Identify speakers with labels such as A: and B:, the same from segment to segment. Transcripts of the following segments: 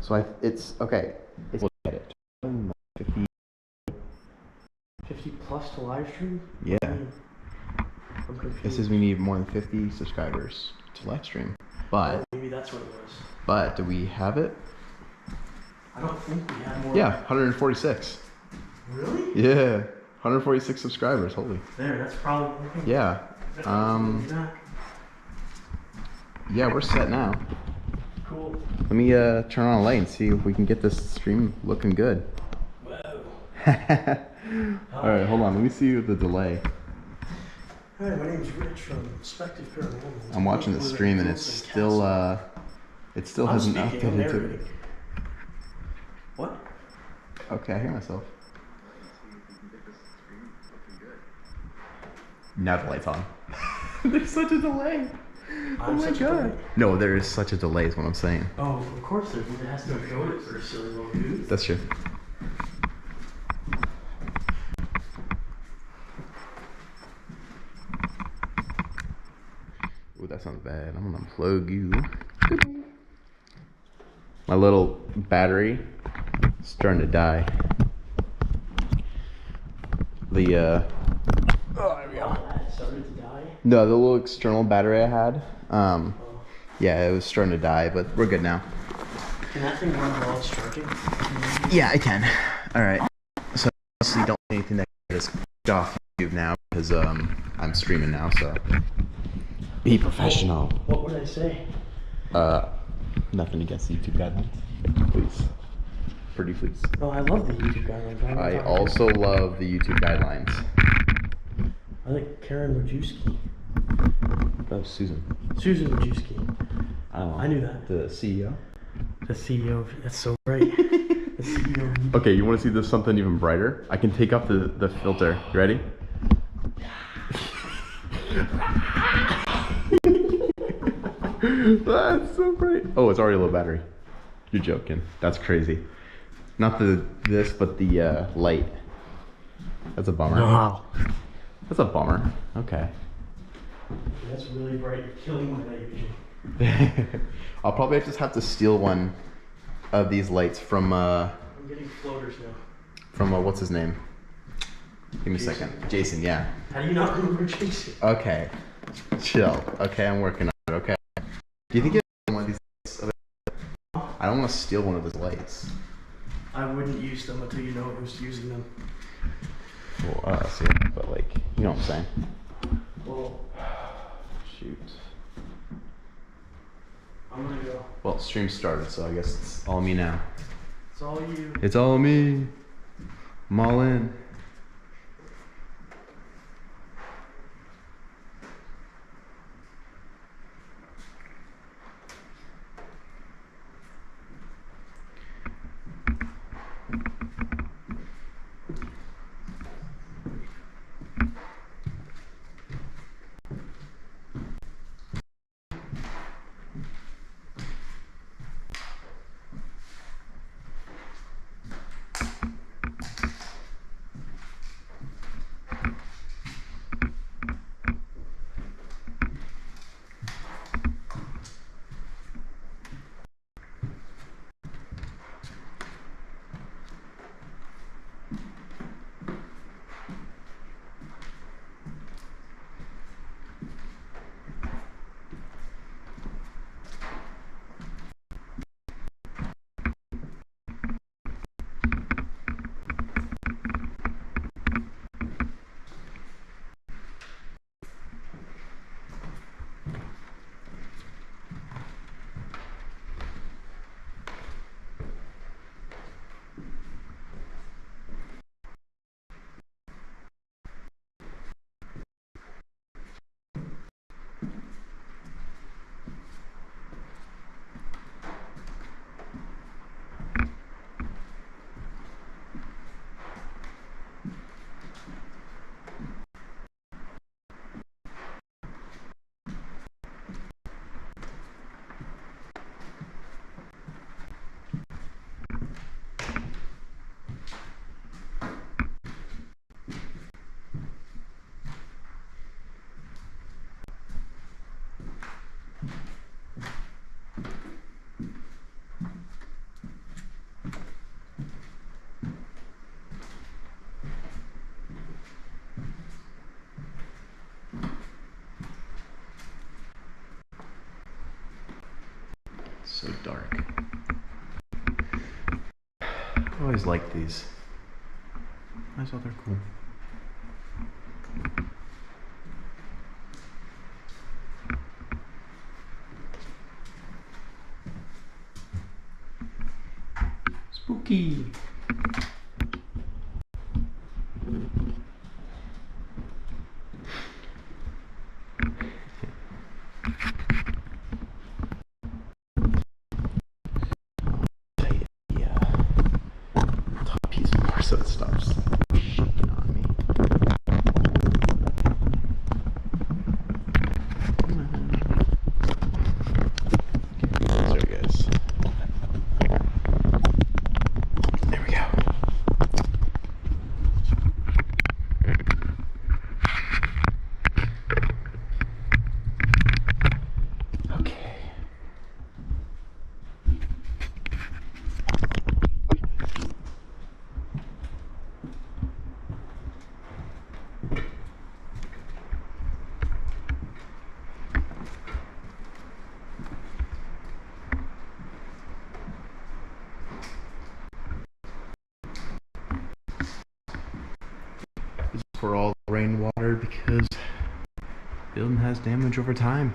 A: So it's okay. Let's look at it. 50.
B: 50 plus to live stream?
A: Yeah.
B: I'm confused.
A: This says we need more than 50 subscribers to live stream. But
B: maybe that's what it was.
A: But do we have it?
B: I don't think we have more.
A: Yeah, 146.
B: Really?
A: Yeah, 146 subscribers. Holy.
B: There, that's probably.
A: Yeah. Yeah, we're set now.
B: Cool.
A: Let me turn on a light and see if we can get this stream looking good.
B: Whoa.
A: All right, hold on. Let me see the delay.
B: Hi, my name is Rich from Perspective Paranormal.
A: I'm watching the stream and it still hasn't updated to it.
B: What?
A: Okay, I hear myself. Now the light's on. There's such a delay. Oh my god. No, there is such a delay is what I'm saying.
B: Oh, of course there is. It has to encode it for a silly little dude.
A: That's true. Ooh, that sounds bad. I'm gonna unplug you. My little battery is starting to die. Oh, there we go.
B: It started to die?
A: No, the little external battery I had. Yeah, it was starting to die, but we're good now.
B: Can that thing run while it's charging?
A: Yeah, I can. All right. So honestly, don't say anything that just off YouTube now because I'm streaming now. So be professional.
B: What would I say?
A: Nothing against YouTube guidelines, please. Pretty please.
B: Oh, I love the YouTube guidelines.
A: I also love the YouTube guidelines.
B: I like Karen Wojcicki.
A: Oh, Susan.
B: Susan Wojcicki.
A: I don't know.
B: I knew that.
A: The CEO.
B: The CEO. That's so right. The CEO.
A: Okay, you want to see this something even brighter? I can take off the filter. You ready? That's so bright. Oh, it's already low battery. You're joking. That's crazy. Not this, but the light. That's a bummer.
B: Wow.
A: That's a bummer. Okay.
B: That's really bright. You're killing my night vision.
A: I'll probably just have to steal one of these lights from
B: I'm getting floaters now.
A: From what's his name? Give me a second. Jason, yeah.
B: How do you not remember Jason?
A: Okay. Chill. Okay, I'm working on it, okay. Do you think you have one of these lights? I don't want to steal one of his lights.
B: I wouldn't use them until you know who's using them.
A: Well, see, but like, you know what I'm saying?
B: Well,
A: shoot.
B: I'm gonna go.
A: Well, stream started, so I guess it's all me now.
B: It's all you.
A: It's all me. I'm all in. dark. I always liked these. I thought they're cool. Spooky. Top piece more so it stops shaking on me. Sorry guys. There we go. Okay. This is for all the rainwater because the building has damage over time.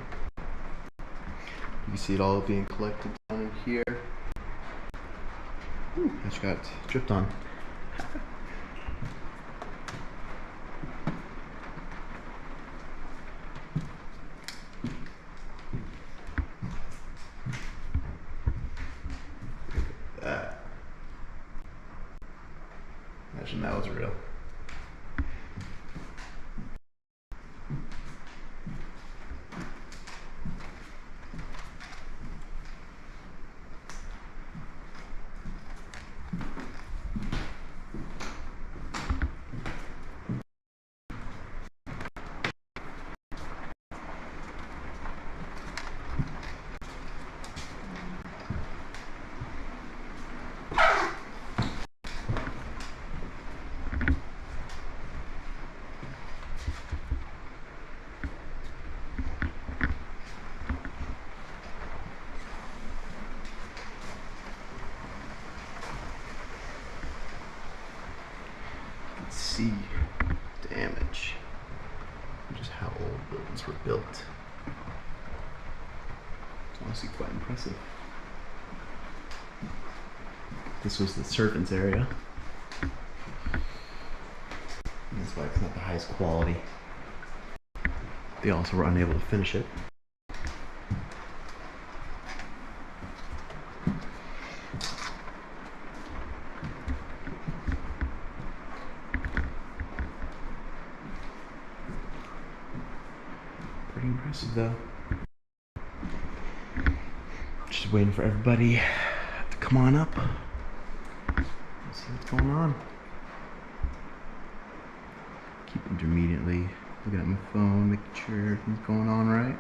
A: You can see it all being collected down in here. Ooh, I just got dripped on. Look at that. Imagine that was real. See damage, just how old buildings were built. It's honestly quite impressive. This was the servants' area. And that's why it's not the highest quality. They also were unable to finish it. Pretty impressive though. Just waiting for everybody to come on up. Let's see what's going on. Keep intermittently looking at my phone, making sure everything's going on right.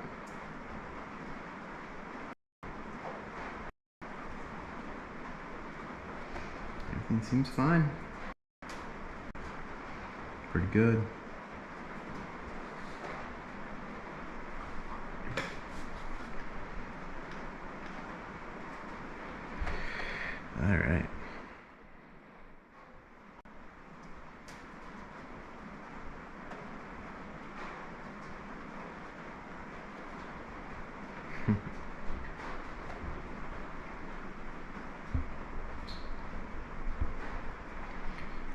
A: Everything seems fine. Pretty good. All right.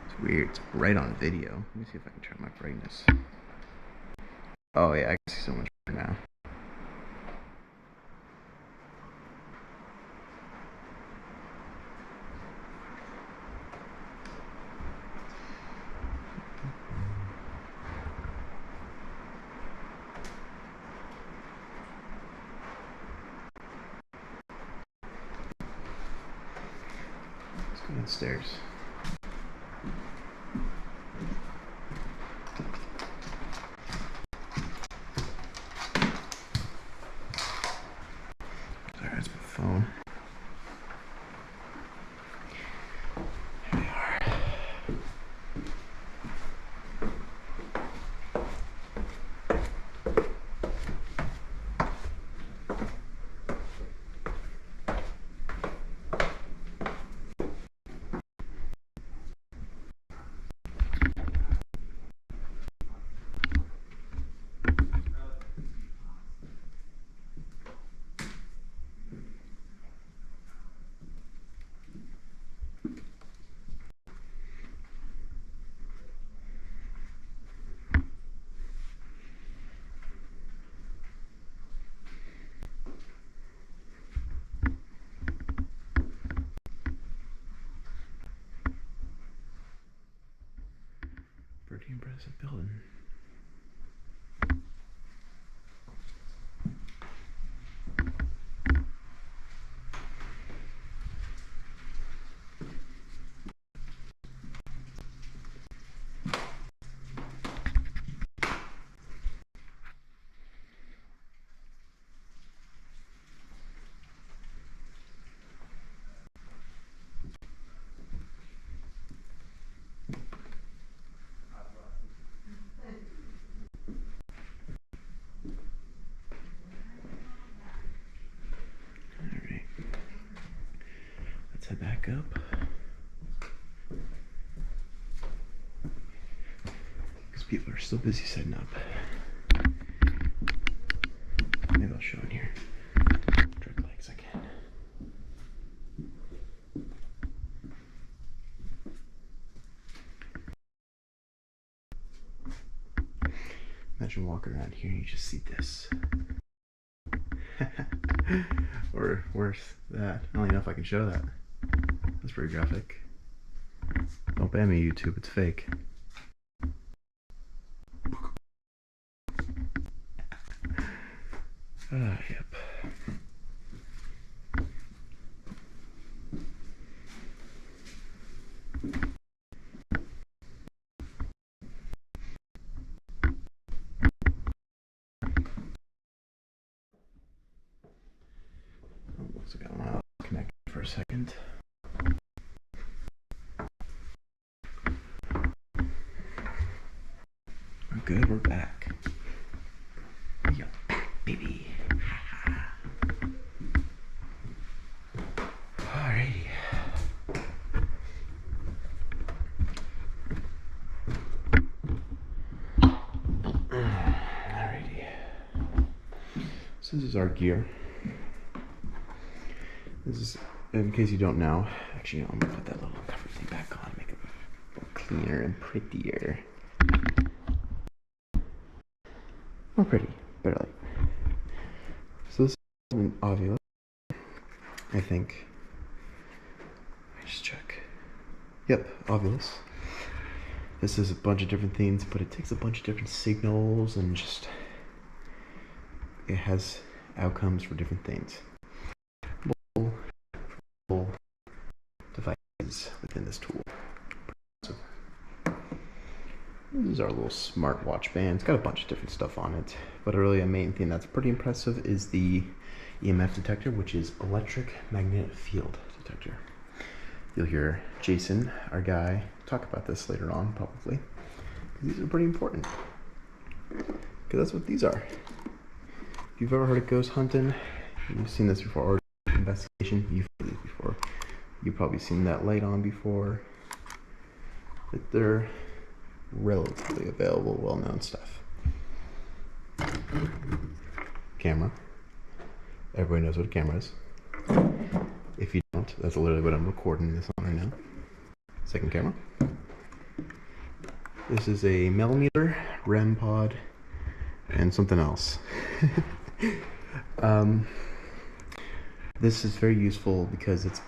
A: It's weird. It's right on video. Let me see if I can turn my brightness. Oh yeah, I can see so much better now. Let's go downstairs. Sorry, that's my phone. Here we are. is it building? Alright. Let's head back up. Because people are still busy setting up. Maybe I'll show in here. Direct legs again. Imagine walking around here and you just see this. Or worse, that. I don't even know if I can show that. That's pretty graphic. Don't ban me, YouTube. It's fake. Yep. Oh, looks like I'm not connected for a second. We're good, we're back. We are back, baby. Alrighty. Alrighty. So this is our gear. This is, in case you don't know, actually I'm gonna put that little cover thing back on, make it more cleaner and prettier. More pretty, better light. So this is an Ovilus, I think. Let me just check. Yep, Ovilus. This is a bunch of different things, but it takes a bunch of different signals and just, it has outcomes for different things. Multiple devices within this tool. So, this is our little smartwatch band. It's got a bunch of different stuff on it, but really a main thing that's pretty impressive is the EMF detector, which is electric magnetic field detector. You'll hear Jason, our guy, talk about this later on, probably. These are pretty important. Because that's what these are. If you've ever heard of ghost hunting, you've seen this before, or investigation, you've heard these before. You've probably seen that light on before. But they're relatively available, well-known stuff. Camera. Everybody knows what a camera is. If you don't, that's literally what I'm recording this on right now. Second camera. This is a millimeter, REM pod, and something else. This is very useful because it's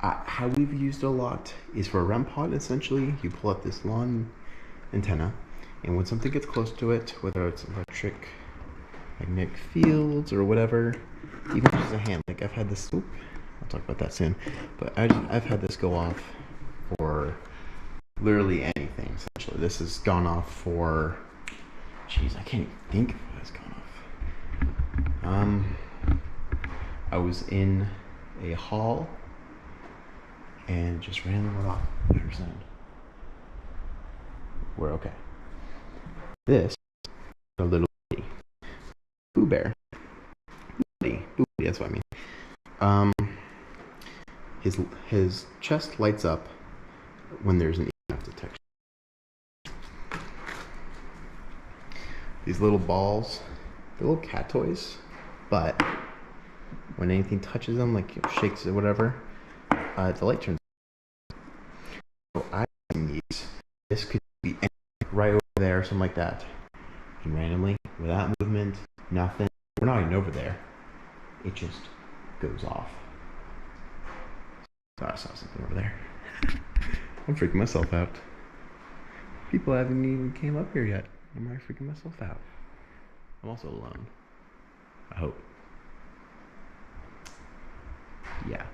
A: how we've used it a lot is for a REM pod. Essentially, you pull up this long antenna, and when something gets close to it, whether it's electric, magnetic fields, or whatever, even just a hand, like I've had this. I'll talk about that soon. But I've had this go off for literally anything. Essentially, this has gone off for. Jeez, I can't even think of what has gone off. I was in a hall and just randomly went off. 100%. We're okay. This a little bitty Pooh Bear. Boo, that's what I mean. His chest lights up when there's an EMF detection. These little balls, they're little cat toys, but when anything touches them, like shakes it, whatever, the light turns on. So I can use this, could be right over there, something like that. And randomly, without movement, nothing, we're not even over there, it just goes off. So I saw something over there. I'm freaking myself out. People haven't even came up here yet. I'm already freaking myself out. I'm also alone. I hope. Yeah.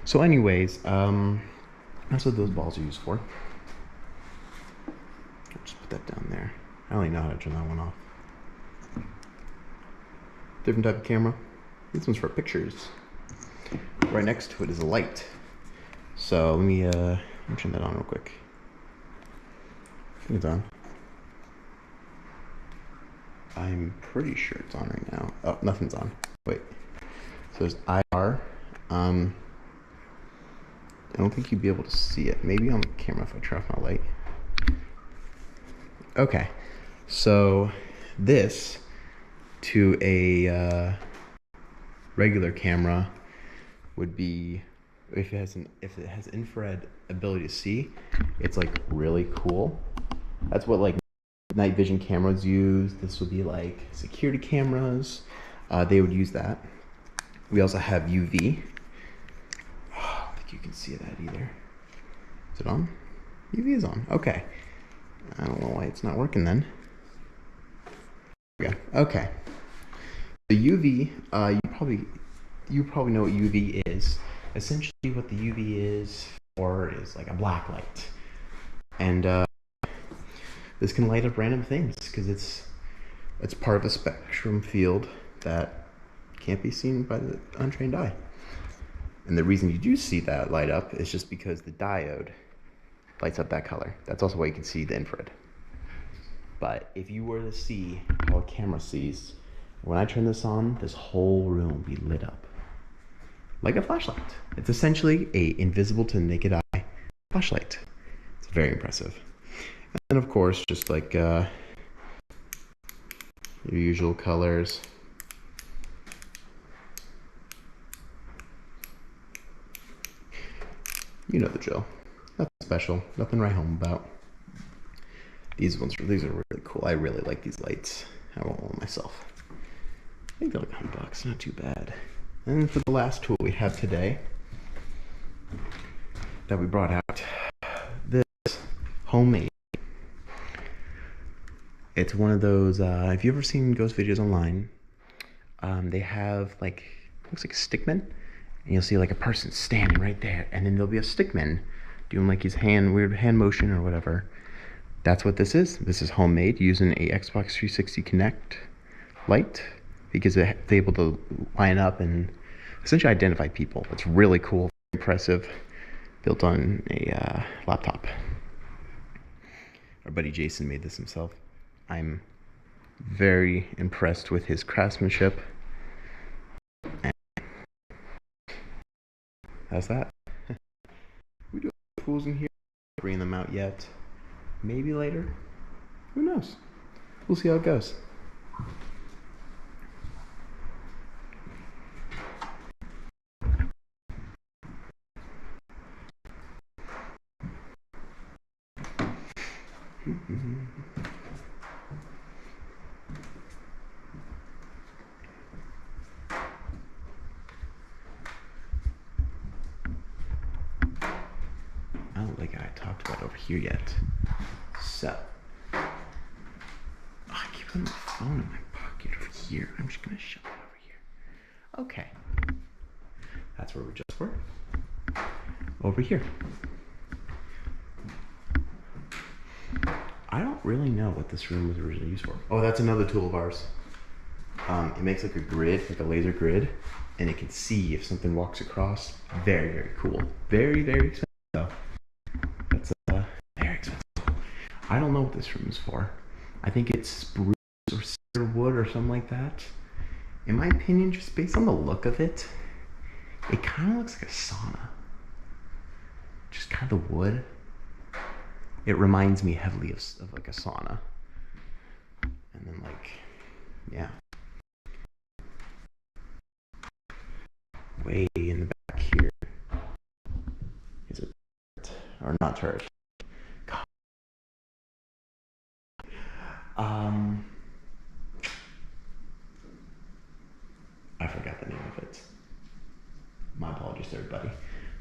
A: So anyways, that's what those balls are used for. I'll just put that down there. I don't even know how to turn that one off. Different type of camera. This one's for pictures. Right next to it is a light. So let me turn that on real quick. I think it's on. I'm pretty sure it's on right now. Oh, nothing's on. Wait. So there's IR. I don't think you'd be able to see it. Maybe on the camera if I turn off my light. Okay. So this to a regular camera would be, if it has infrared ability to see, it's like really cool. That's what like night vision cameras use. This would be like security cameras. They would use that. We also have UV. Oh, I don't think you can see that either. Is it on? UV is on. Okay. I don't know why it's not working then. Yeah. Okay. The UV, you probably know what UV is. Essentially, what the UV is for is like a black light, and this can light up random things because it's part of a spectrum field that can't be seen by the untrained eye. And the reason you do see that light up is just because the diode lights up that color. That's also why you can see the infrared. But if you were to see how a camera sees, when I turn this on, this whole room will be lit up like a flashlight. It's essentially a invisible to naked eye flashlight. It's very impressive. And of course, just like your usual colors. You know the drill. Nothing special, nothing to write home about. These are really cool. I really like these lights. I want one myself. I think they're like $100, not too bad. And for the last tool we have today that we brought out, this homemade. It's one of those, if you've ever seen ghost videos online, they have like, looks like a stickman, and you'll see like a person standing right there, and then there'll be a stickman doing like his weird hand motion or whatever. That's what this is. This is homemade using a Xbox 360 Kinect light because it's able to line up and essentially identify people. It's really cool, impressive, built on a laptop. Our buddy Jason made this himself. I'm very impressed with his craftsmanship. And how's that? We do have tools in here. Bringing them out yet. Maybe later. Who knows? We'll see how it goes. I don't think I talked about over here yet. So, I keep putting my phone in my pocket over here. I'm just gonna shove it over here. Okay. That's where we just were. Over here. I don't really know what this room was originally used for. Oh, that's another tool of ours. It makes like a grid, like a laser grid, and it can see if something walks across. Very, very cool. Very, very expensive though. That's very expensive. I don't know what this room is for. I think it's spruce or cedar wood or something like that. In my opinion, just based on the look of it, it kind of looks like a sauna. Just kind of the wood. It reminds me heavily of like a sauna. And then like, yeah. Way in the back here is a turret, or not turret. God. I forgot the name of it. My apologies to everybody.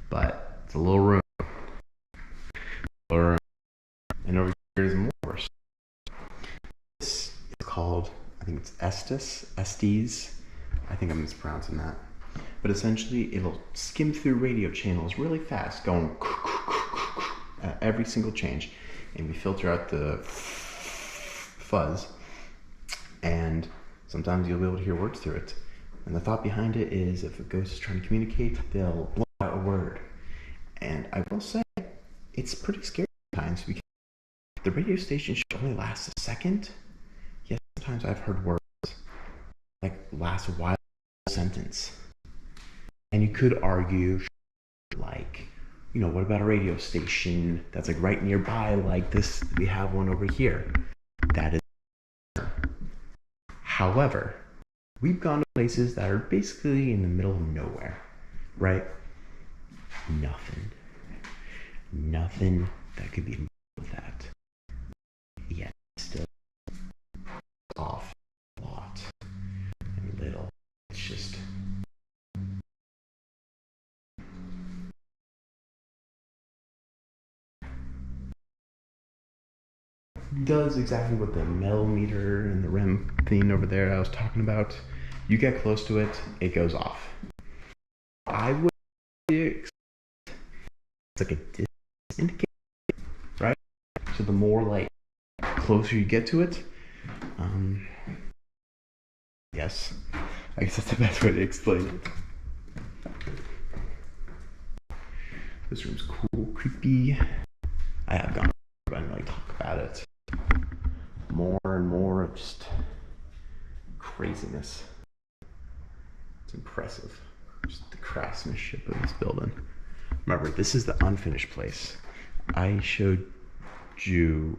A: But it's a little room. And over here Estes. I think I'm mispronouncing that. But essentially, it'll skim through radio channels really fast, going at every single change. And we filter out the fuzz. And sometimes you'll be able to hear words through it. And the thought behind it is if a ghost is trying to communicate, they'll blow out a word. And I will say, it's pretty scary sometimes because the radio station should only last a second. Yes, sometimes I've heard words like last a while sentence. And you could argue, like, you know, what about a radio station that's like right nearby, like this? We have one over here. That is. However, we've gone to places that are basically in the middle of nowhere, right? Nothing that could be involved with that. Yet still off a lot and little. It's just does exactly what the millimeter and the REM thing over there I was talking about. You get close to it, it goes off. I would it's like a distance indicator, right? So the more like closer you get to it, yes, I guess that's the best way to explain it. This room's cool, creepy. I have gone, but I didn't really talk about it. More and more of just craziness. It's impressive. Just the craftsmanship of this building. Remember, this is the unfinished place. I showed you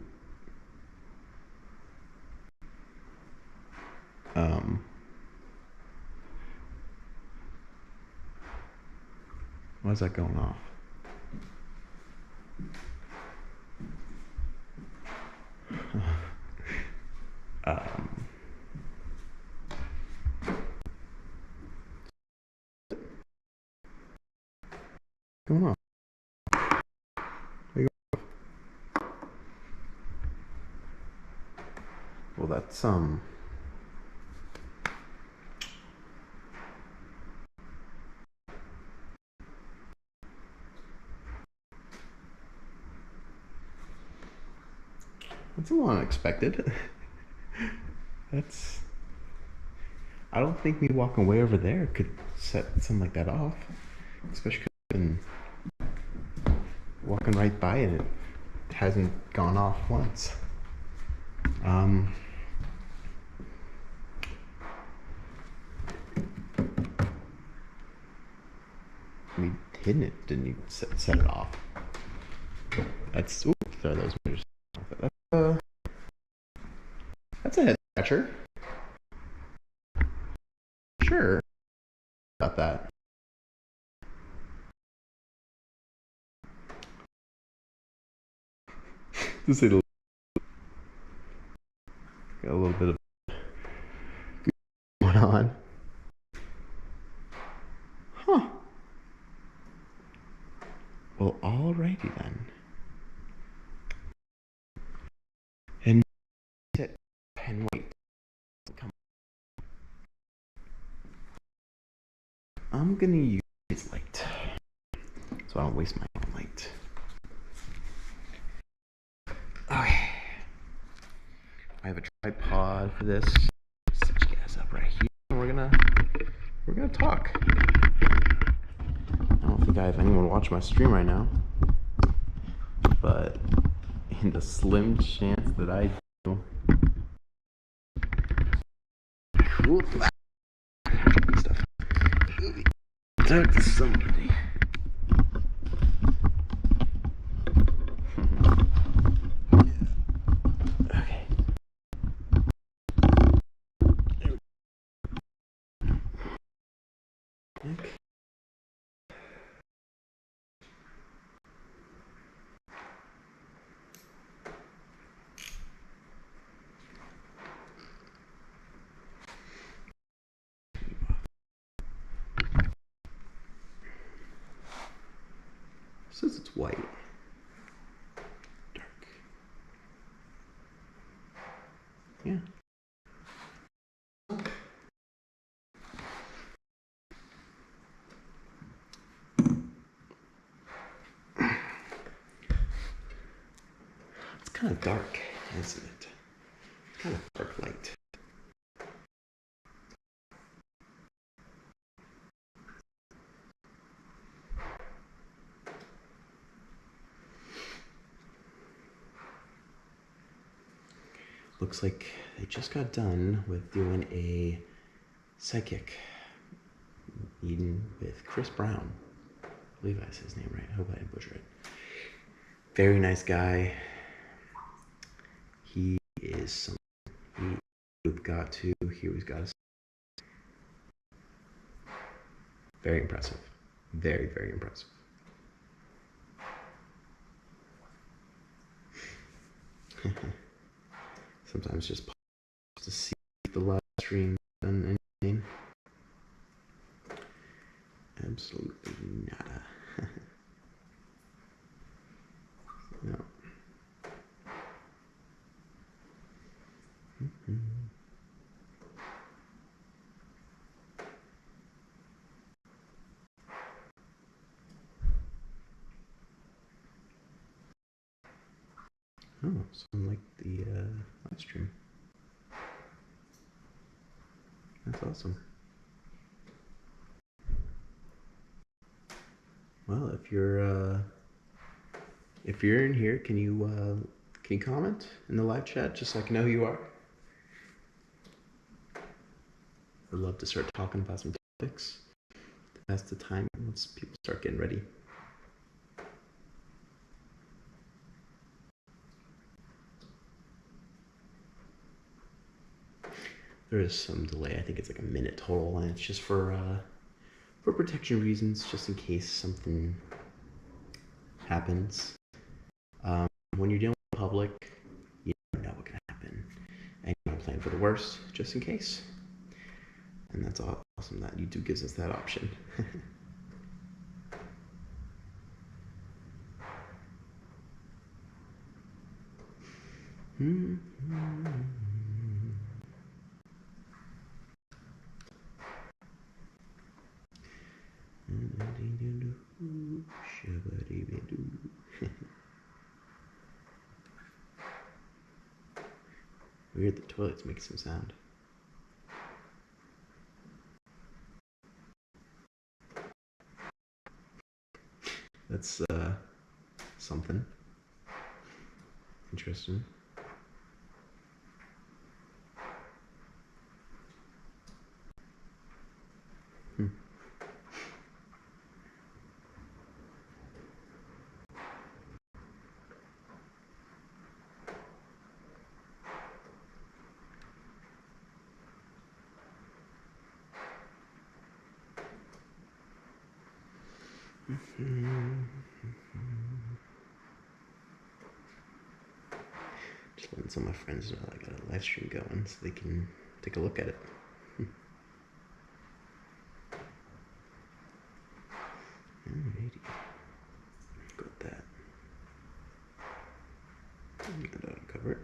A: why is that going off? Going on? Well, that's that's a little unexpected. That's. I don't think me walking way over there could set something like that off, especially because I've been walking right by it. It hasn't gone off once. We hidden it, didn't you set it off? That's throw those meters. That's a head scratcher. Sure. About that. Just a little bit of going on. Huh. Well, alrighty then. And sit and wait. Come. I'm gonna use this light, so I don't waste my own light. Okay. I have a tripod for this. Set you guys up right here. We're gonna talk. I don't think I have anyone watch my stream right now, but in the slim chance that I do, cool stuff. Talk to somebody. Okay. Okay. Says it's white. Dark. Yeah. kind of dark, isn't it? Kind of dark light. Looks like they just got done with doing a psychic meeting with Chris Brown. I believe I said his name right. I hope I didn't butcher it. Very nice guy. He is something we've got to hear. He's got us. Very impressive. Very, very impressive. Sometimes just to see the live stream done anything. Absolutely nada. No. Oh, someone liked the live stream. That's awesome. Well, if you're in here, can you comment in the live chat just so I can know who you are? I'd love to start talking about some topics. That's the time once people start getting ready. There is some delay. I think it's like a minute total, and it's just for protection reasons, just in case something happens. When you're dealing with the public, you don't know what can happen, and you want to plan for the worst, just in case. And that's awesome that YouTube gives us that option. Weird, the toilet's making some sound. That's something interesting. Just letting some of my friends know I got a live stream going so they can take a look at it. Alrighty. Got that. And uncover it.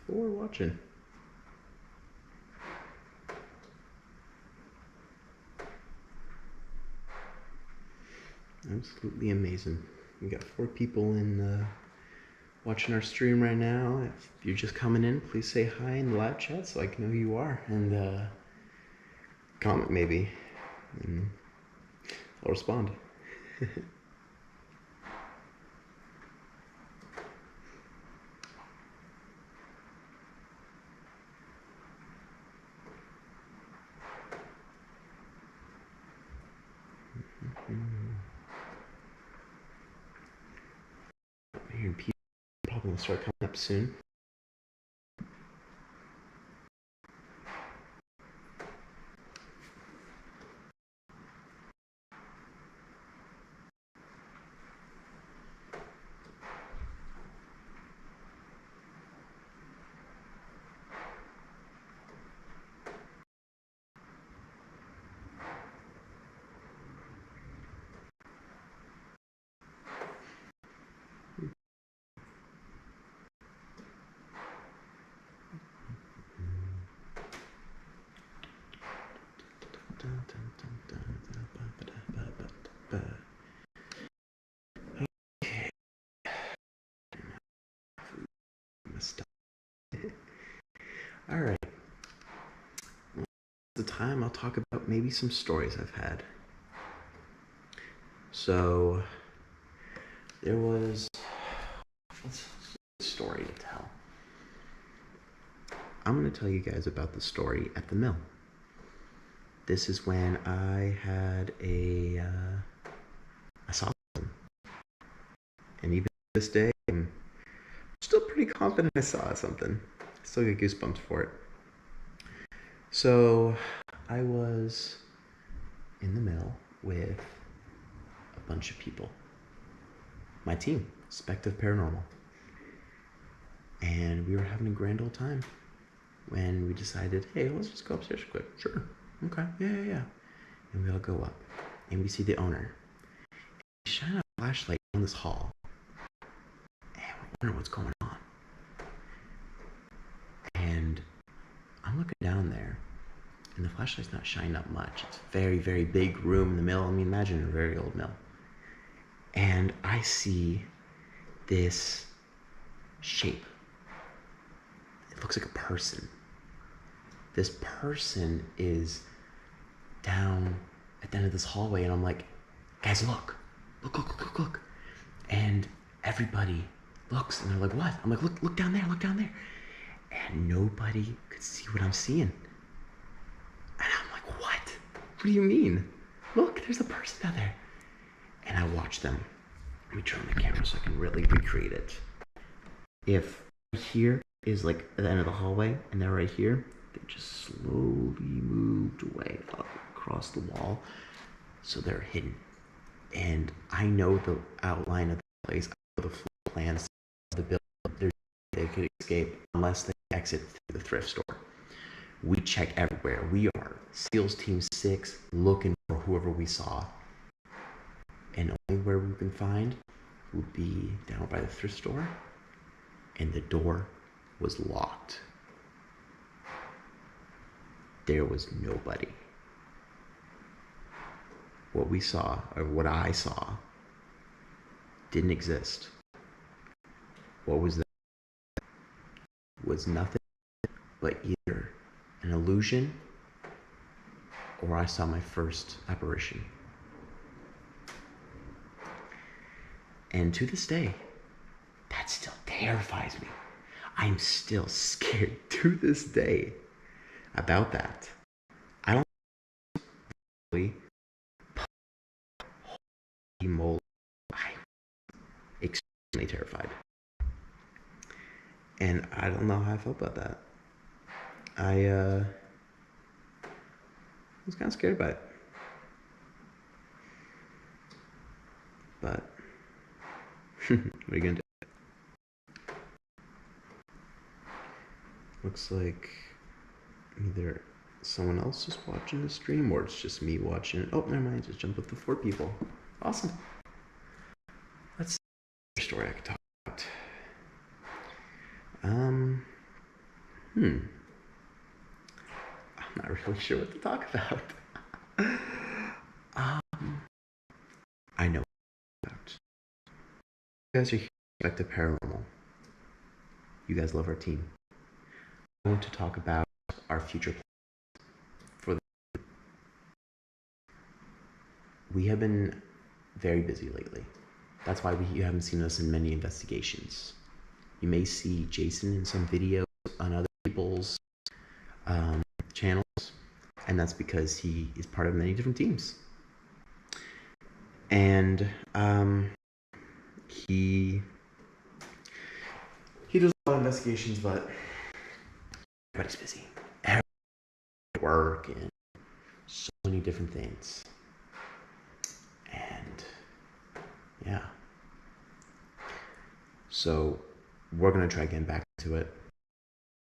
A: For watching. Absolutely amazing. We got 4 people in watching our stream right now. If you're just coming in, please say hi in the live chat so I can know who you are, and comment maybe, and I'll respond. I'm hearing people probably gonna start coming up soon. All right. The time I'll talk about maybe some stories I've had. So there was a story to tell. I'm going to tell you guys about the story at the mill. This is when I had I saw something. And even to this day, I'm still pretty confident I saw something. I still get goosebumps for it. So I was in the mill with a bunch of people. My team, Spective Paranormal. And we were having a grand old time when we decided, hey, let's just go upstairs real quick. Sure. Okay. Yeah. And we all go up. And we see the owner. He shine a flashlight on this hall. And we're wondering what's going on. And I'm looking down there. And the flashlight's not shining up much. It's a very, very big room in the mill. I mean, imagine a very old mill. And I see this shape. It looks like a person. This person is down at the end of this hallway, and I'm like, guys, look. And everybody looks, and they're like, what? I'm like, look down there. And nobody could see what I'm seeing. And I'm like, what? What do you mean? Look, there's a person down there. And I watch them. Let me turn on the camera so I can really recreate it. If here is like at the end of the hallway, and they're right here, they just slowly moved away up across the wall, so they're hidden. And I know the outline of the place, I know the floor plans of the building. They could escape unless they exit through the thrift store. We check everywhere. We are SEALs Team 6 looking for whoever we saw. And only where we can find would be down by the thrift store, and the door was locked. There was nobody. What we saw, or what I saw, didn't exist. What was that? Was nothing but either an illusion or I saw my first apparition. And to this day, that still terrifies me. I'm still scared to this day about that. I don't really mold. I'm extremely terrified. And I don't know how I felt about that. I was kind of scared about it. But what are you gonna do? Looks like either someone else is watching the stream or it's just me watching it. Oh, never mind. Just jump up to 4 people. Awesome. Let's see what story I could talk about. I'm not really sure what to talk about. I know what about. You guys are here to Spective Paranormal. You guys love our team. I want to talk about our future plans for the. We have been very busy lately. That's why you haven't seen us in many investigations. You may see Jason in some videos on other people's channels, and that's because he is part of many different teams. And he does a lot of investigations, but everybody's busy. Everybody's at work and so many different things. And yeah. So we're gonna try getting back to it,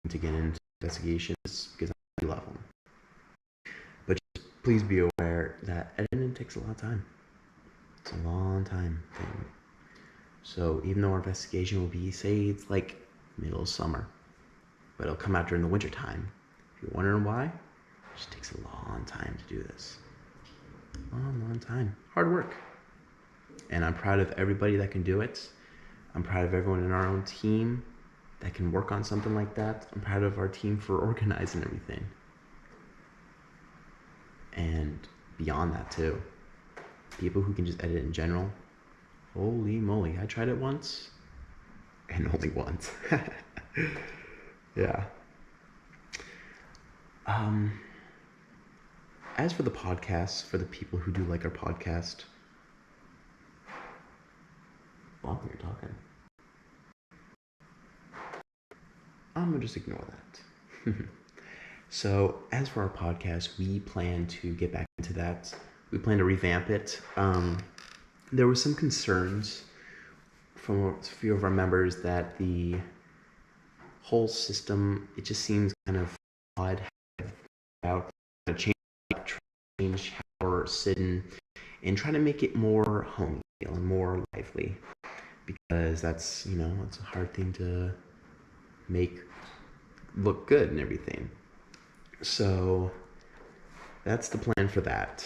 A: to get into investigations because I love them. But just please be aware that editing takes a lot of time. It's a long time thing. So even though our investigation will be, say it's like middle of summer, but it'll come out during the winter time. If you're wondering why, it just takes a long time to do this. Long time. Hard work. And I'm proud of everybody that can do it. I'm proud of everyone in our own team that can work on something like that. I'm proud of our team for organizing everything. And beyond that too, people who can just edit in general. Holy moly, I tried it once and only once. Yeah. As for the podcast, for the people who do like our podcast, well, you're talking. I'm gonna just ignore that. So, as for our podcast, we plan to get back into that. We plan to revamp it. There were some concerns from a few of our members that the whole system, it just seems kind of odd about change how we're sitting and try to make it more homey and more lively, because that's, it's a hard thing to make look good and everything. So that's the plan for that.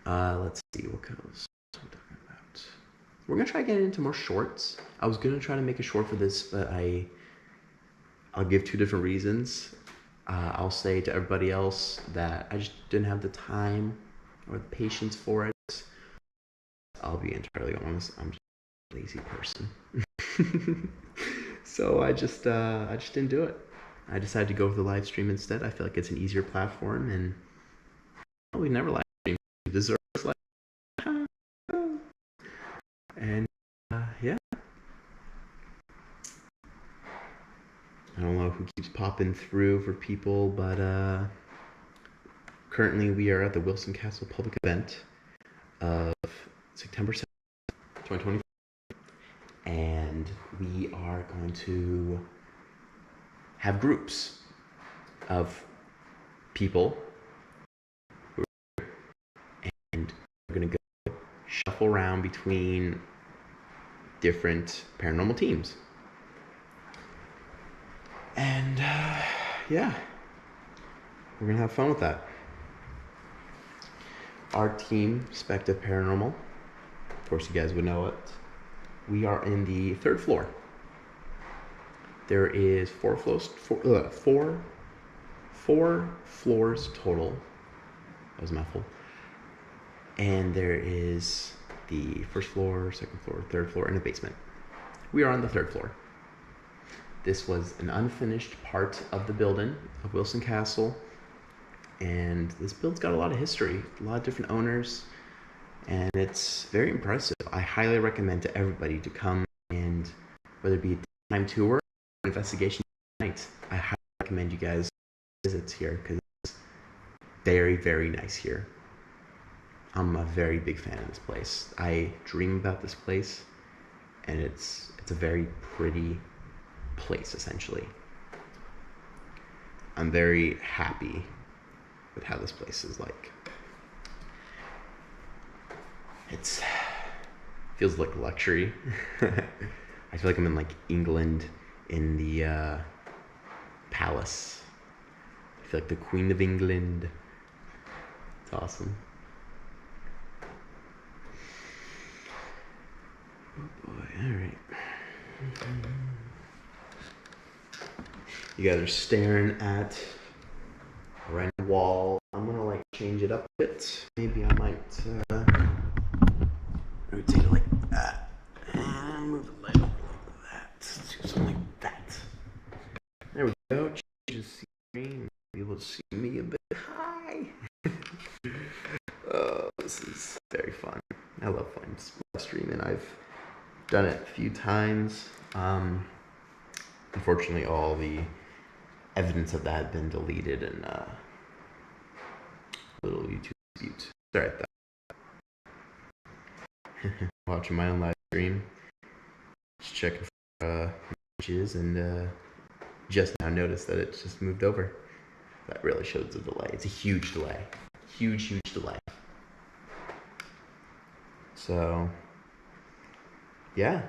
A: Let's see what else I'm talking about. We're gonna try getting into more shorts. I was gonna try to make a short for this, but I'll give two different reasons. I'll say to everybody else that I just didn't have the time or the patience for it. I'll be entirely honest, I'm just a lazy person. So I just didn't do it. I decided to go with the live stream instead. I feel like it's an easier platform, and we never live stream. We deserve live. And yeah. I don't know who keeps popping through for people, but currently we are at the Wilson Castle public event of September 7th, 2020. And we are going to have groups of people and we're going to go shuffle around between different paranormal teams. And yeah, we're going to have fun with that. Our team, Spective Paranormal, of course you guys would know it. We are in the 3rd floor. There is four floors total. That was a mouthful. And there is the 1st floor, 2nd floor, 3rd floor, and a basement. We are on the 3rd floor. This was an unfinished part of the building of Wilson Castle. And this build's got a lot of history, a lot of different owners, and it's very impressive. I highly recommend to everybody to come, and whether it be a time tour or investigation night, I highly recommend you guys visit here because it's very, very nice here. I'm a very big fan of this place. I dream about this place, and it's a very pretty place, essentially. I'm very happy with how this place is like. It feels like luxury. I feel like I'm in like England in the palace. I feel like the Queen of England. It's awesome. Oh boy, alright. You guys are staring at a random wall. I'm gonna like change it up a bit. Maybe I might rotate it like that and move the light over like that. Do something like that. There we go. Change the screen. Be able to see me a bit. Hi. Oh, this is very fun. I love fun streaming. I've done it a few times. Unfortunately, all the evidence of that had been deleted in little YouTube dispute. Sorry about that. Watching my own live stream, just checking for images, and just now noticed that it just moved over. That really shows the delay. It's a huge delay. Huge delay. So, yeah,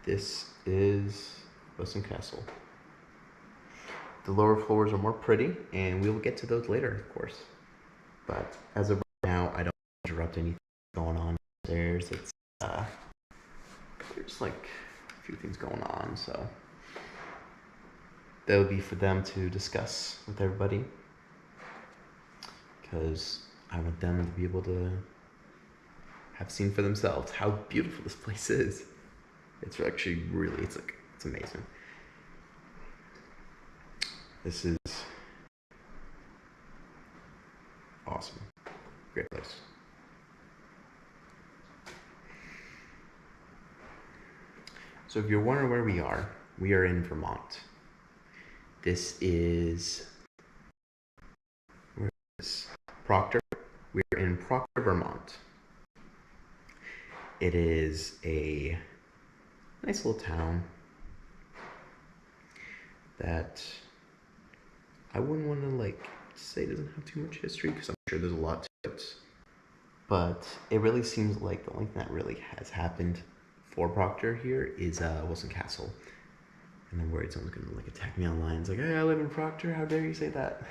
A: this is Wilson Castle. The lower floors are more pretty, and we will get to those later, of course. But as of right now, I don't interrupt anything going on upstairs. It's there's like a few things going on, so that would be for them to discuss with everybody, because I want them to be able to have seen for themselves how beautiful this place is. It's actually really, it's amazing. This is awesome. Great place. So if you're wondering where we are in Vermont. This is, where is this? Proctor. We're in Proctor, Vermont. It is a nice little town that I wouldn't want to like say doesn't have too much history, because I'm sure there's a lot to it. But it really seems like the only thing that really has happened for Proctor here is Wilson Castle. And I'm worried someone's gonna like attack me online. It's like, hey, I live in Proctor, how dare you say that?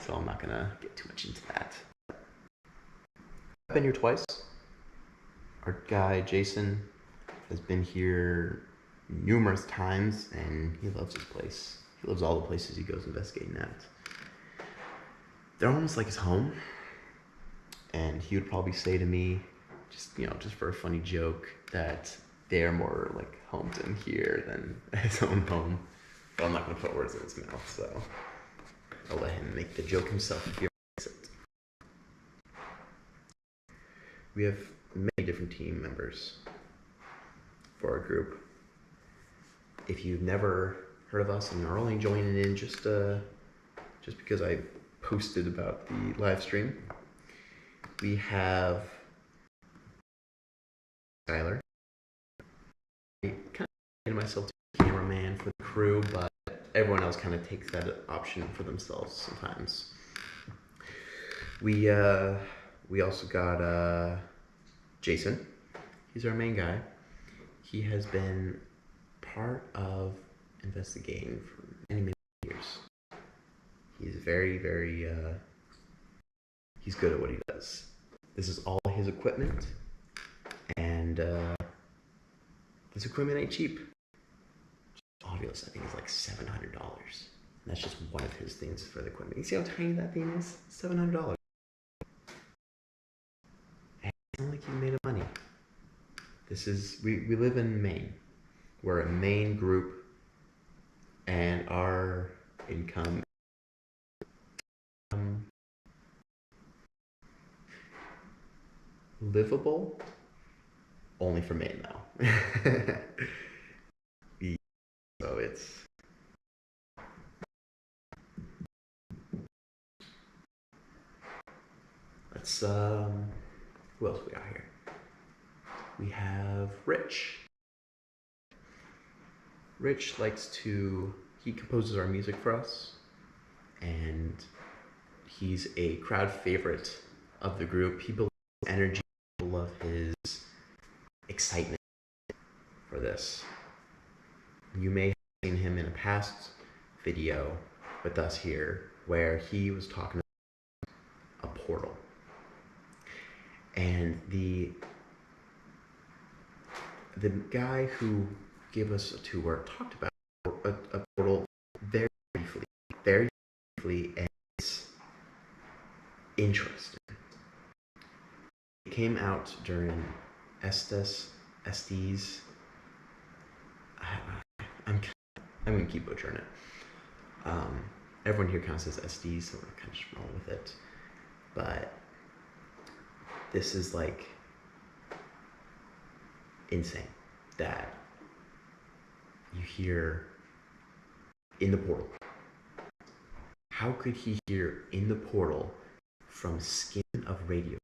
A: So I'm not gonna get too much into that. I've been here twice. Our guy Jason has been here numerous times, and he loves his place. He loves all the places he goes investigating at. They're almost like his home, and he would probably say to me, just for a funny joke, that they're more like home to him here than his own home. But I'm not gonna put words in his mouth, so I'll let him make the joke himself if he makes it. We have many different team members for our group. If you've never heard of us and are only joining in just because I posted about the live stream, we have Tyler. I kind of made myself to cameraman for the crew, but everyone else kind of takes that option for themselves sometimes. We also got Jason. He's our main guy. He has been part of investigating for many years. He's very, very, he's good at what he does. This is all his equipment, and this equipment ain't cheap. Audios, I think, is like $700. And that's just one of his things for the equipment. You see how tiny that thing is? $700. And it's not like you made money. This is, we live in Maine. We're a Maine group, and our income livable only for Maine though. So it's let's who else we got here? We have Rich. Rich he composes our music for us, and he's a crowd favorite of the group. People love his energy, people love his excitement for this. You may have seen him in a past video with us here where he was talking about a portal. And the guy who gave us a tour talked about a portal very briefly, and it's interesting. It came out during Estes. I'm gonna keep butchering it. Everyone here kind of says Estes, so we're kind of just rolling with it. But this is like insane that you hear in the portal. How could he hear in the portal from skin of radio?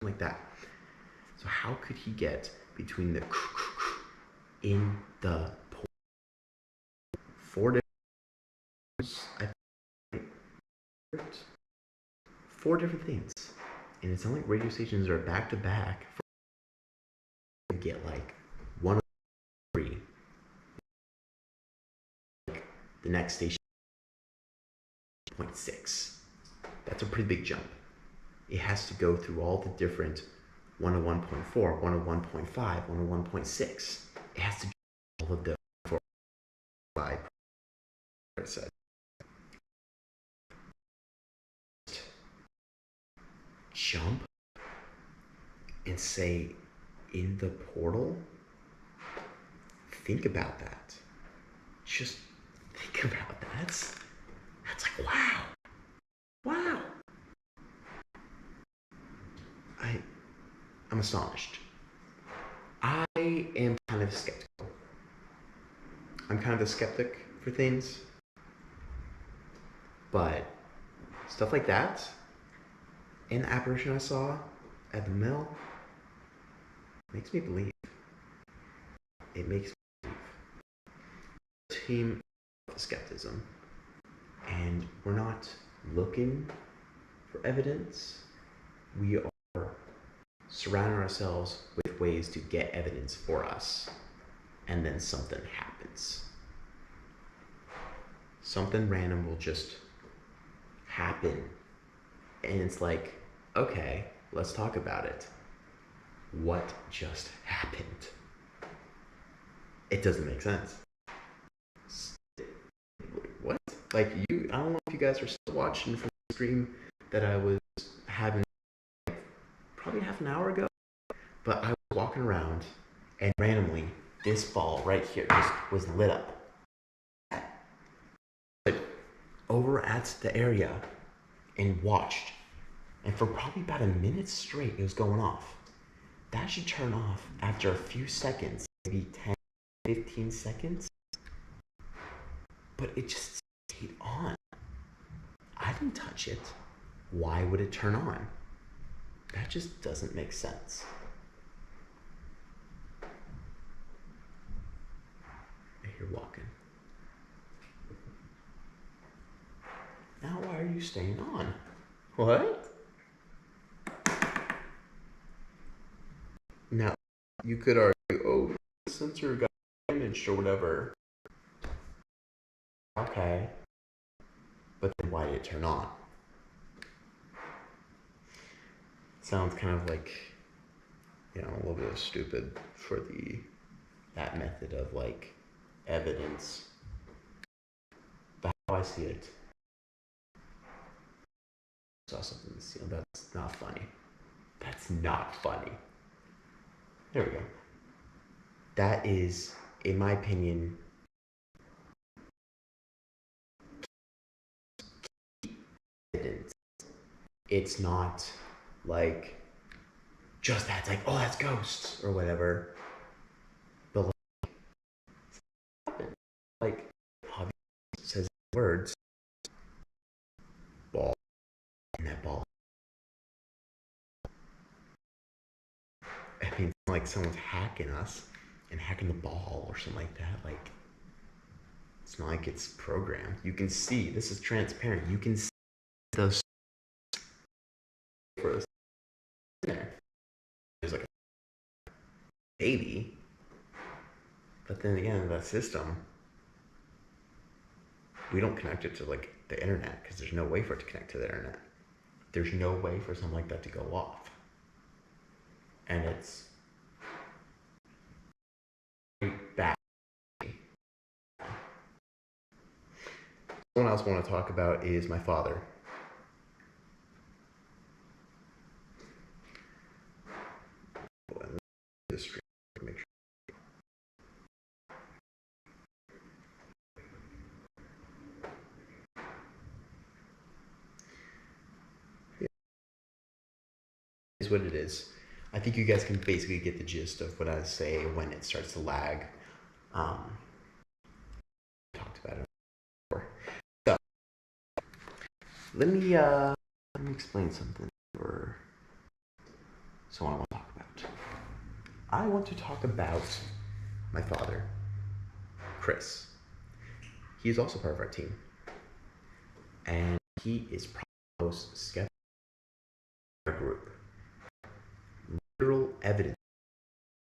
A: Like that. So how could he get between the in the portal? Four different things, and it's not like radio stations are back to back. To get like 103, like the next station 0.6. That's a pretty big jump. It has to go through all the different 101.4, 101.5, 101.6. It has to be all of the by said. Jump and say in the portal. Think about that. Just think about that. That's like wow. Wow. I'm astonished. I am kind of skeptical. I'm kind of a skeptic for things. But stuff like that, and the apparition I saw at the mill, makes me believe. It makes me believe. Team of skepticism. And we're not looking for evidence. We are surrounding ourselves with ways to get evidence for us. And then something happens. Something random will just happen. And it's like, okay, let's talk about it. What just happened? It doesn't make sense. What? Like I don't know if you guys are still watching from the stream that I was having probably half an hour ago, but I was walking around and randomly this ball right here just was lit up. But over at the area and watched, and for probably about a minute straight it was going off. That should turn off after a few seconds, maybe 10, 15 seconds. But it just stayed on. I didn't touch it. Why would it turn on? That just doesn't make sense. I hear walking. Now why are you staying on? What? Now, you could argue, oh, the sensor got damaged or whatever. Okay. But then why did it turn on? Sounds kind of like, a little bit stupid for that method of like evidence. But how I see it, I saw something in the ceiling. That's not funny. That's not funny. There we go. That is, in my opinion, evidence. It's not like just that. It's like, oh, that's ghosts or whatever. But like obviously says words, ball, and that ball. I mean, it's not like someone's hacking us and hacking the ball or something like that. Like, it's not like it's programmed. You can see, this is transparent. You can see those for there. There's like a baby. But then again, that system, we don't connect it to like the internet because there's no way for it to connect to the internet. There's no way for something like that to go off. And it's back. Someone else I want to talk about is my father. Make sure. Yeah. Is what it is. I think you guys can basically get the gist of what I say when it starts to lag. Talked about it before. So let me explain something for someone I want to talk about. I want to talk about my father, Chris. He is also part of our team, and he is probably the most skeptical of our group. Literal evidence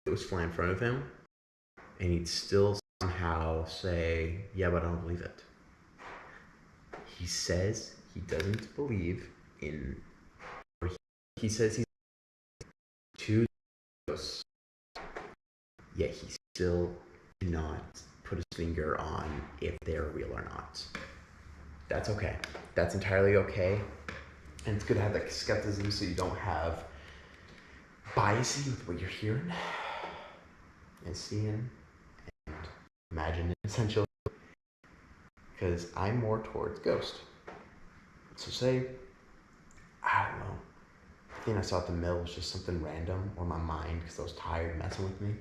A: goes fly in front of him, and he'd still somehow say, yeah, but I don't believe it. He says he doesn't believe in, he says he's to ghosts, yet he still cannot put his finger on if they're real or not. That's okay. That's entirely okay. And it's good to have that skepticism so you don't have bias with what you're hearing and seeing and imagining, essentially. Because I'm more towards ghost. So say, I don't know, the thing I saw at the mill was just something random, or my mind, because I was tired, messing with me.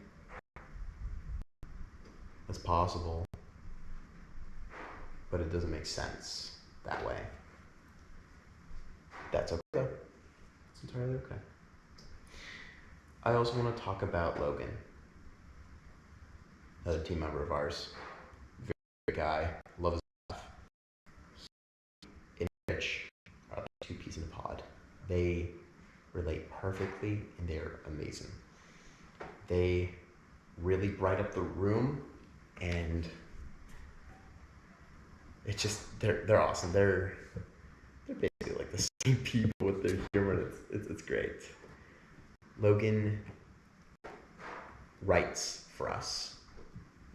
A: That's possible, but it doesn't make sense that way. That's okay. It's entirely okay. I also want to talk about Logan, another team member of ours. Very good guy, love his stuff. He and Rich are like two peas in a pod. They relate perfectly and they're amazing. They really bright up the room, and it's just they're awesome. They're basically like the same people with their humor. It's great. Logan writes for us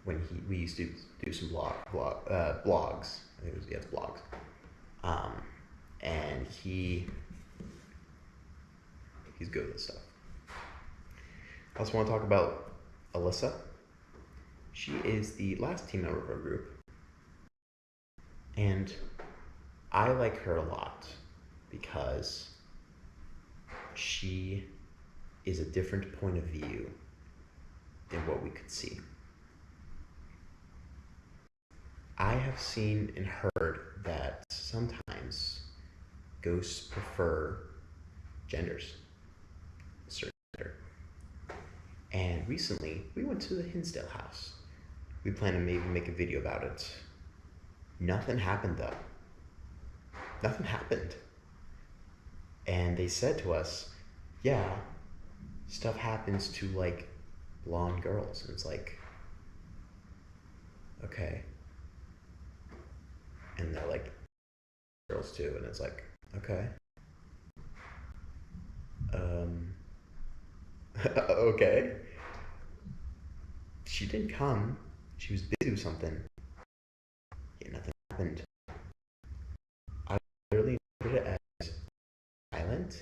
A: when we used to do some blogs. I think it was blogs. And he's good with stuff. I also want to talk about Alyssa. She is the last team member of our group, and I like her a lot because she is a different point of view than what we could see. I have seen and heard that sometimes ghosts prefer genders, a certain gender. And recently, we went to the Hinsdale house. We plan to maybe make a video about it. Nothing happened though. Nothing happened. And they said to us, yeah, stuff happens to like blonde girls. And it's like, okay. And they're like, girls too. And it's like, okay. Okay. She didn't come. She was busy with something. Yeah, nothing happened. I literally interpreted it as silent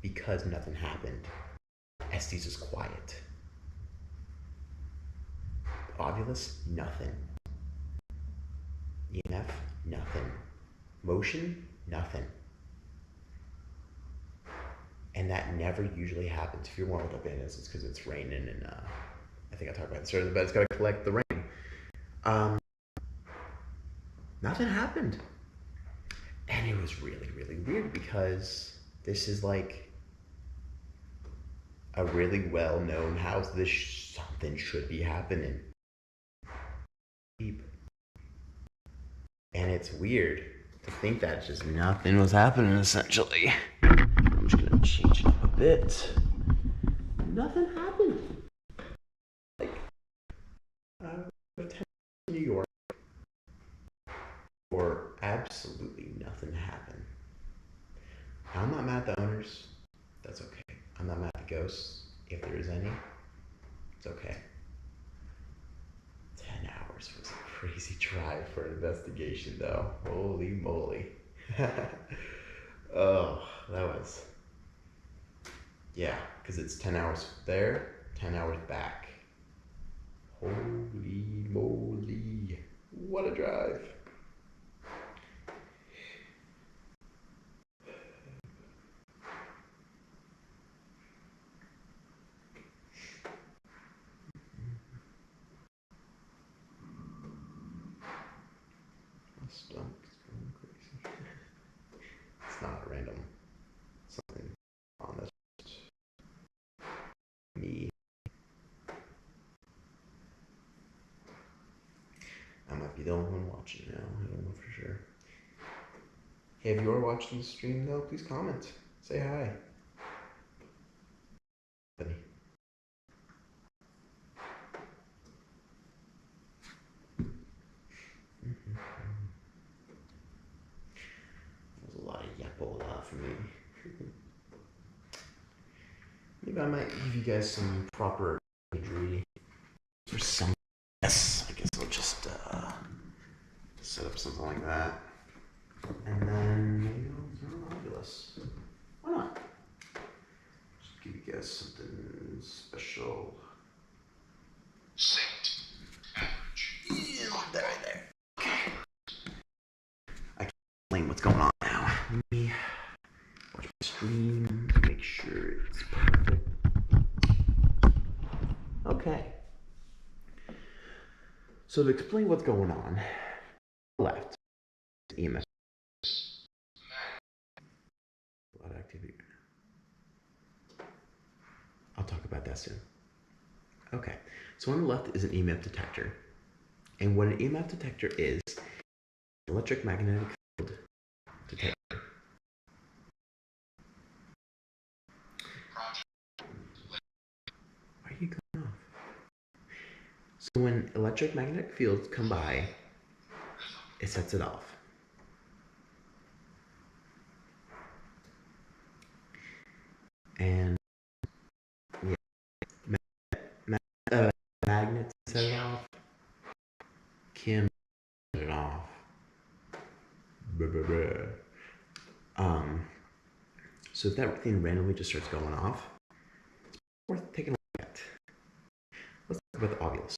A: because nothing happened. Estes is quiet. Ovulus, nothing. EMF, nothing. Motion, nothing. And that never usually happens. If you're wondering what the band is, it's because it's raining, and I think I talked about this earlier, but it's got to collect the rain. Nothing happened. And it was really, really weird because this is like a really well-known house. Something should be happening. And it's weird to think that just nothing was happening, essentially. I'm just gonna change it up a bit. Nothing happened. Like, New York, or absolutely nothing happened. I'm not mad at the owners. That's okay. I'm not mad at the ghosts, if there is any. It's okay. 10 hours was a crazy drive for an investigation, though. Holy moly. Oh, that was... Yeah, because it's 10 hours there, 10 hours back. Holy moly. What a drive. My stomach is going crazy. It's not random. Something on this. Me. I might be the only one watching now. I don't know for sure. Hey, if you are watching the stream though, please comment. Say hi. Buddy. That was a lot of yapola for me. Maybe I might give you guys some proper imagery for some. Yes, I guess I'll just set up something like that. And then maybe I'll turn on Ovilus. Why not? Just give you guys something special.
C: Synced. Average.
A: Yeah, that right there. Okay. I can't explain what's going on now. Let me watch my stream, make sure it's perfect. Okay. So to explain what's going on, left EMS. A lot of activity. I'll talk about that soon. Okay, so on the left is an EMF detector. And what an EMF detector is, electric magnetic field detector. Why are you going off? So when electric magnetic fields come by, it sets it off. And yeah, magnets set it off. Kim set it off. So if that thing randomly just starts going off, it's worth taking a look at. Let's talk about the Ovilus.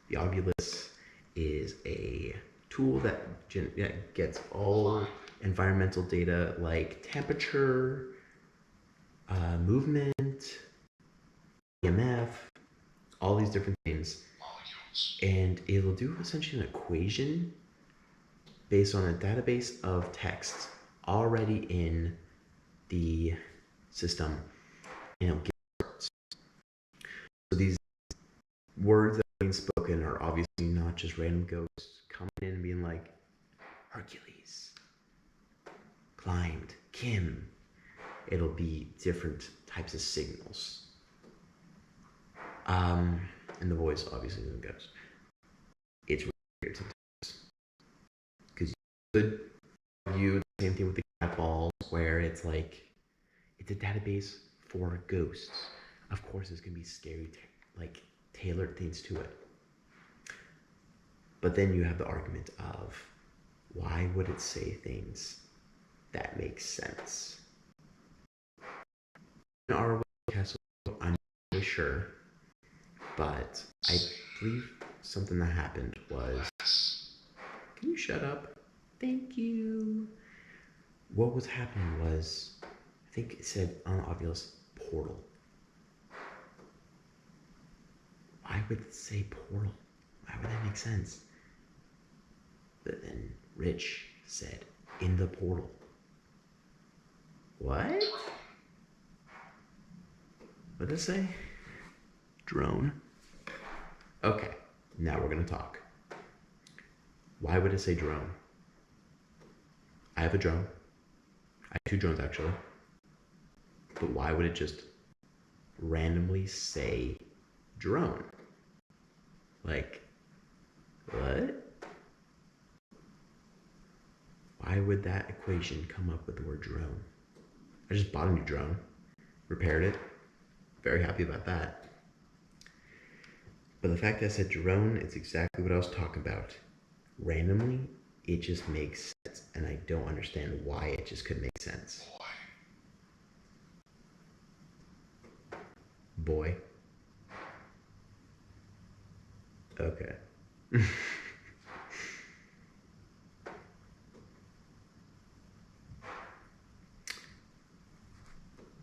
A: The Ovilus is a tool that gets all environmental data like temperature, movement, EMF, all these different things. And it'll do essentially an equation based on a database of text already in the system, and it'll give words. So these words that are being spoken are obviously not just random ghosts coming in and being like, Hercules climbed, Kim. It'll be different types of signals. And the voice obviously isn't ghost. It's really weird sometimes. Because you could argue the same thing with the cat balls, where it's like, it's a database for ghosts. Of course, there's gonna be scary, like tailored things to it. But then you have the argument of, why would it say things that make sense? In our castle, I'm not really sure, but I believe something that happened was, can you shut up? Thank you. What was happening was, I think it said on Ovilus, portal. Why would it say portal? Why would that make sense? But then Rich said, in the portal. What? What did it say? Drone? Okay, now we're gonna talk. Why would it say drone? I have a drone. I have 2 drones actually. But why would it just randomly say drone? Like, what? Why would that equation come up with the word drone? I just bought a new drone, repaired it, very happy about that. But the fact that I said drone, it's exactly what I was talking about. Randomly, it just makes sense, and I don't understand why it just couldn't make sense. Boy. Okay.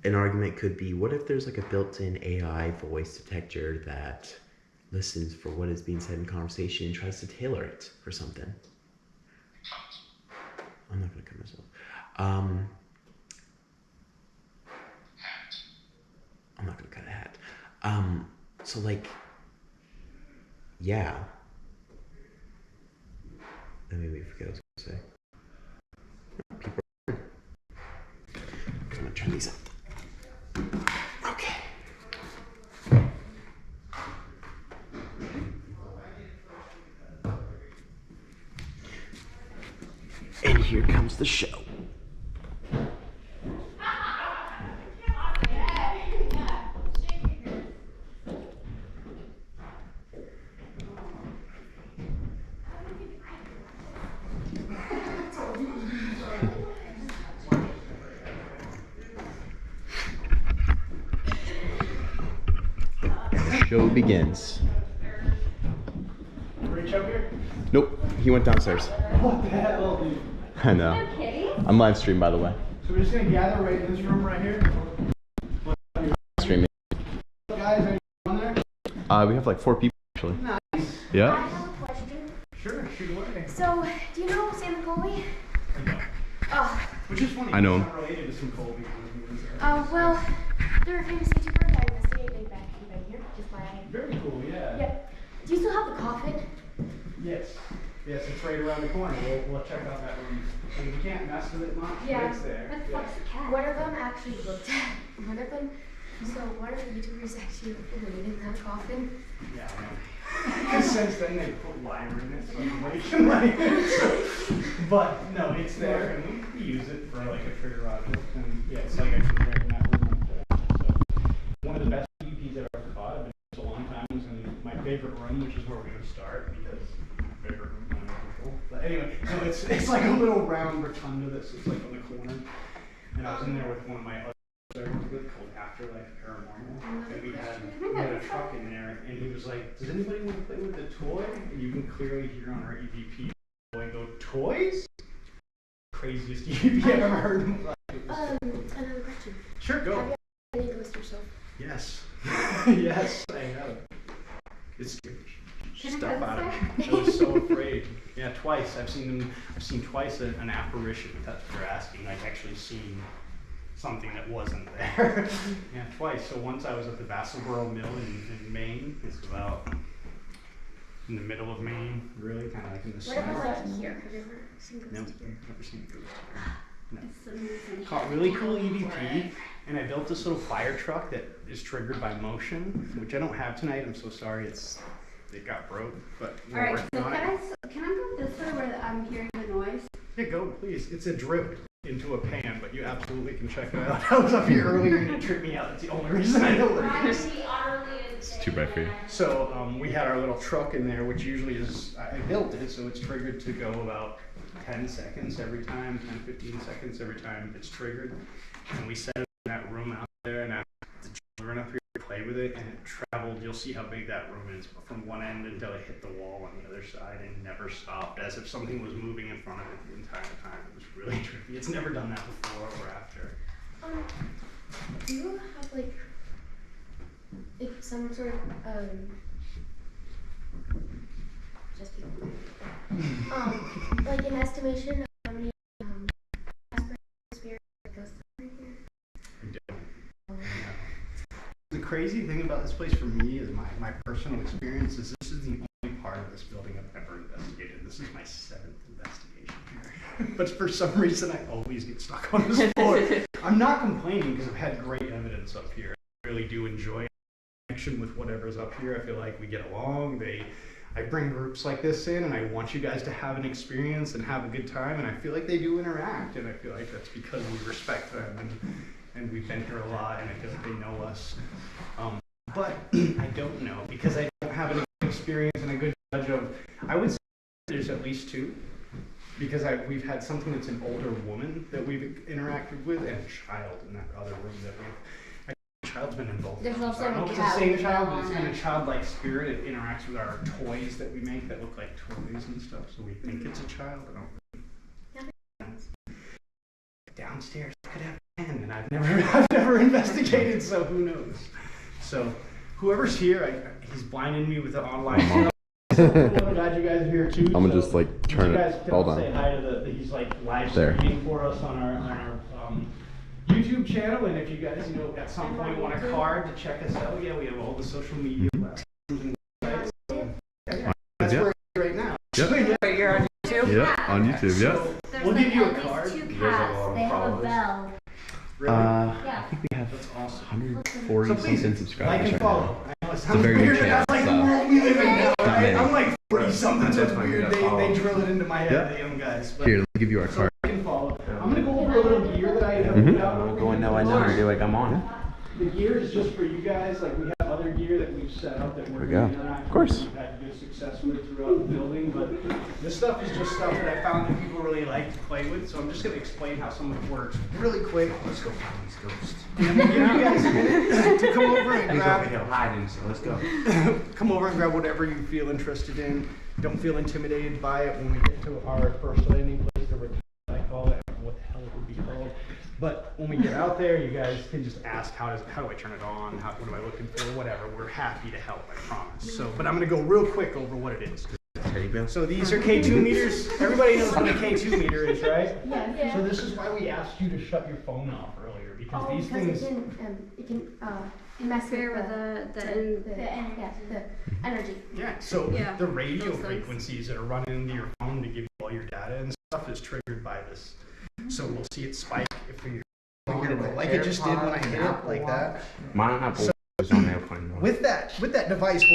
A: An argument could be, what if there's like a built-in AI voice detector that listens for what is being said in conversation and tries to tailor it for something? I'm not gonna cut myself. I'm not gonna cut a hat. So like, yeah. That made me forget what I was gonna say. People are... I'm gonna turn these up. Okay. And here comes the show. The show begins.
B: Rich up here?
A: Nope, he went downstairs.
B: What the hell, dude?
A: I know. I'm live stream, by the way.
B: So we're just gonna gather right in this room right here.
A: Streaming.
B: Guys, are you on there?
A: We have like 4 people actually.
B: Nice.
D: I
A: Yeah.
D: have a question.
B: Sure, shoot away.
D: So, do you know Sam Colby? Oh,
B: Which is funny.
A: I know him.
B: He's not related to some Colby.
D: well, they're a famous YouTuber that I investigate way back even here, just by.
B: Very cool, yeah.
D: Yep. Do you still have the coffin?
B: Yes. Yes, it's right around the corner. We'll check out that room. And we can't mess with it much, but it's there.
D: What the
B: Yeah.
D: fuck's the cat? One of them actually looked at one of them. So one of the YouTubers actually laid in that coffin.
B: Yeah, I know. Because since then they put wire in it, so nobody can lay it. But no, it's there, and we use it for like a trigger object. And yeah, it's like actually right in that room right there. So one of the best EVPs I've ever bought. I've been here a long time. It's in my favorite room, which is where we're gonna start because my favorite room kind of cool. But anyway, so it's like a little round rotunda that sits like on the corner. And I was in there with one of my other really called Afterlife Paranormal, and we had a truck in there, and he was like, "Does anybody want to play with the toy?" And you can clearly hear on our EVP, boy, go toys. Craziest EVP I've ever heard.
D: Another question.
B: Sure,
D: Have
B: go.
D: you ever ghost yourself?
B: Yes, yes, I have. It's scary.
D: Can I
B: Stuff
D: go
B: out of me.
D: there?
B: I was so afraid. Yeah, twice. I've seen twice an apparition. If that's what you're asking. I've actually seen something that wasn't there. Yeah, twice. So once I was at the Vassalboro Mill in Maine. It's about in the middle of Maine, really, kind of like in the
D: What about
B: center.
D: like here? Have you ever seen ghosts
B: No,
D: here?
B: never seen a ghost here. No. Caught really cool EVP, and I built this little fire truck that is triggered by motion, which I don't have tonight. I'm so sorry. It got broke, but we're
E: Alright,
B: working
E: so
B: on
E: can
B: it.
E: I go this way where I'm hearing the noise?
B: Yeah, go, please. It's a drip into a pan, but you absolutely can check it out. I was up here earlier and it tripped me out. That's the only reason I know where it is.
A: It's too bright for you.
B: So we had our little truck in there, which usually is, I built it, so it's triggered to go about 10 seconds every time, 10, 15 seconds every time it's triggered. And we set it in that room out there, and the children up here play with it, and it traveled. You'll see how big that room is from one end until it hit the wall on the other side and never stopped, as if something was moving in front of it the entire time. It was really trippy. It's never done that before or after.
D: Do you have like some sort of just people like an estimation of how many spirits that goes through here?
B: The crazy thing about this place for me is my personal experience is this is the only part of this building I've ever investigated. This is my 7th investigation here. But for some reason I always get stuck on this floor. I'm not complaining because I've had great evidence up here. I really do enjoy connection with whatever's up here. I feel like we get along. I bring groups like this in, and I want you guys to have an experience and have a good time, and I feel like they do interact, and I feel like that's because we respect them, and we've been here a lot, and I feel like they know us. But I don't know, because I don't have an experience and a good judge of, I would say there's at least 2, because we've had something that's an older woman that we've interacted with, and a child in that other room that the child's been involved.
E: There's also
B: I don't know
E: a
B: if it's the
E: cat
B: same
E: with a
B: child,
E: bell
B: but it's
E: on
B: in a
E: it.
B: childlike spirit. It interacts with our toys that we make that look like toys and stuff, so we think it's a child. I don't downstairs could have 10, and I've never investigated, so who knows? So whoever's here, he's blinding me with the online stuff. So cool. I'm glad you guys are here too.
A: I'm gonna
B: so
A: just like turn
B: you guys
A: it.
B: can
A: Hold
B: say
A: on.
B: hi to he's like live
A: There.
B: streaming for us on our YouTube channel, and if you guys at some point want a card to check us out, yeah, we have all the social media platforms and websites. So that's
A: Yeah.
B: where we're right now.
A: Yep.
E: Wait, you're on YouTube?
A: Yeah, on YouTube. Yeah.
B: So we'll give you a card.
E: 2 cats. They have a bell.
B: Really?
A: I
E: Yeah.
A: think we have
B: That's awesome.
A: 140
B: So please,
A: something
B: like
A: subscribers
B: and
A: right
B: follow.
A: now.
B: I know it
A: a
B: sounds
A: very new
B: weird, but
A: channel,
B: that's like
A: so-
B: the world we live in now.
A: Not
B: Right?
A: many.
B: I'm like 40 something, so it's weird. They drill it into my head,
A: Yeah.
B: the young guys. But
A: Here, let me give you our
B: so
A: card.
B: I can follow. I'm gonna go over a little gear that I have
A: Mhm.
B: put out.
F: Going no, I never do like I'm on.
B: The gear is just for you guys. Like we have other gear that we've set up that we're
A: we go.
B: gonna interact
A: Of course.
B: with. We've had good success with throughout the building, but this stuff is just stuff that I found that people really like to play with, so I'm just gonna explain how some of it works really quick. Let's go find these ghosts. And I'm gonna give you guys a minute to come over and
F: He's over
B: grab,
F: here hiding, so let's go.
B: come over and grab whatever you feel interested in. Don't feel intimidated by it when we get to our first landing place, the return, I call it, I don't know what the hell it would be called. But when we get out there, you guys can just ask, how do I turn it on? What am I looking for? Whatever. We're happy to help, I promise. So, but I'm gonna go real quick over what it is.
F: Teddy bear.
B: So these are K2 meters. Everybody knows what a K2 meter is, right?
D: Yeah.
B: So this is why we asked you to shut your phone off earlier, because
D: Oh,
B: these
D: because
B: things.
D: it can mess
E: Interfere
D: with
E: with the
D: energy.
B: Yeah. So
E: Yeah,
B: the radio
E: those things.
B: frequencies that are running into your phone to give you all your data and stuff is triggered by this. So we'll see it spike if you're like it just did when I hit it like that.
F: Mine Apple was on airplane mode.
B: With that device, what